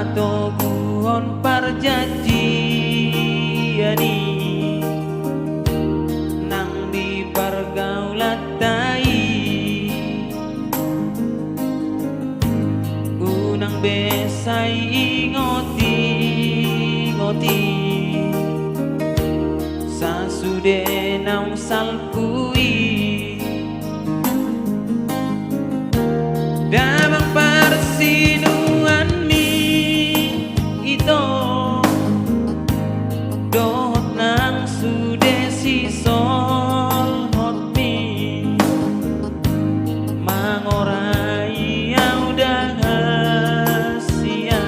Ato buhon parjanjiani nang di pergaulatai unang besay ingoti-ngoti sasude naung salpui damang parsinuan mi ito dohot nang sude si sol hot mi mangorai au dahasia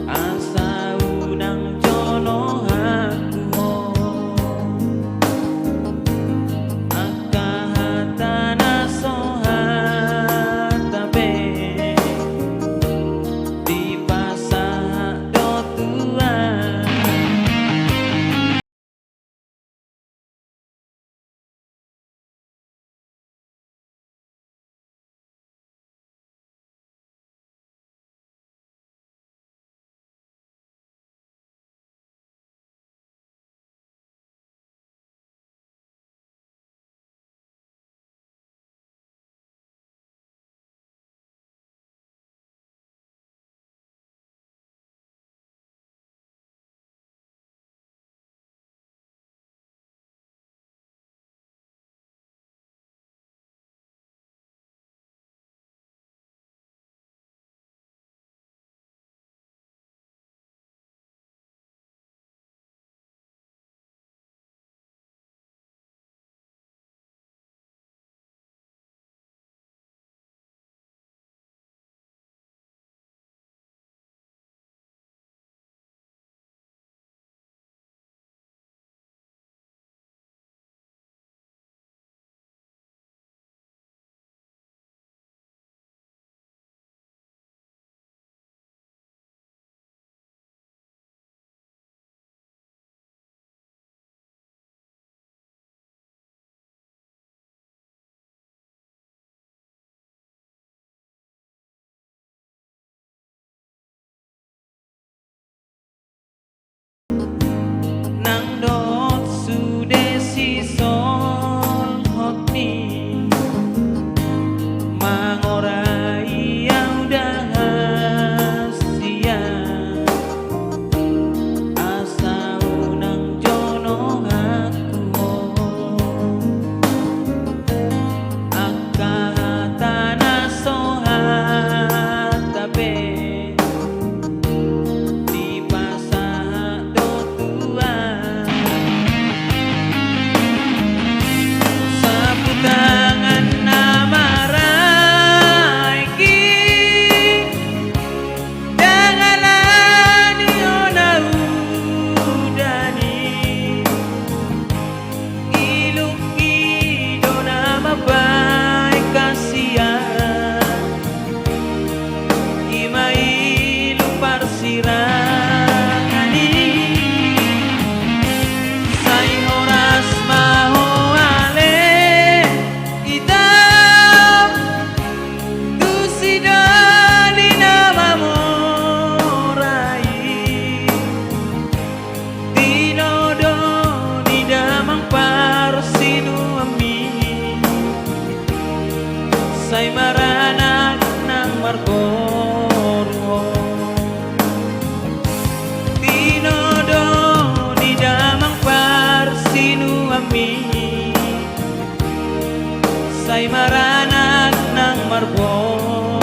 asa unang jono aku akahatana sohatabe di pasah dotuan nang dot sude si sol hot mi mangorai au dahasia asa unang jono aku akahatana sohatabe di pasah dotuan sapu tangan namarai ki dangalan yona udani iluki dona mabai kasihan imai lupar sirangani say oras mahoale itam tusidani namamorai tinodo di damang parsinu ami say maranak nang margorwo tinodo di damang parsinu ami say maranak nang margorwo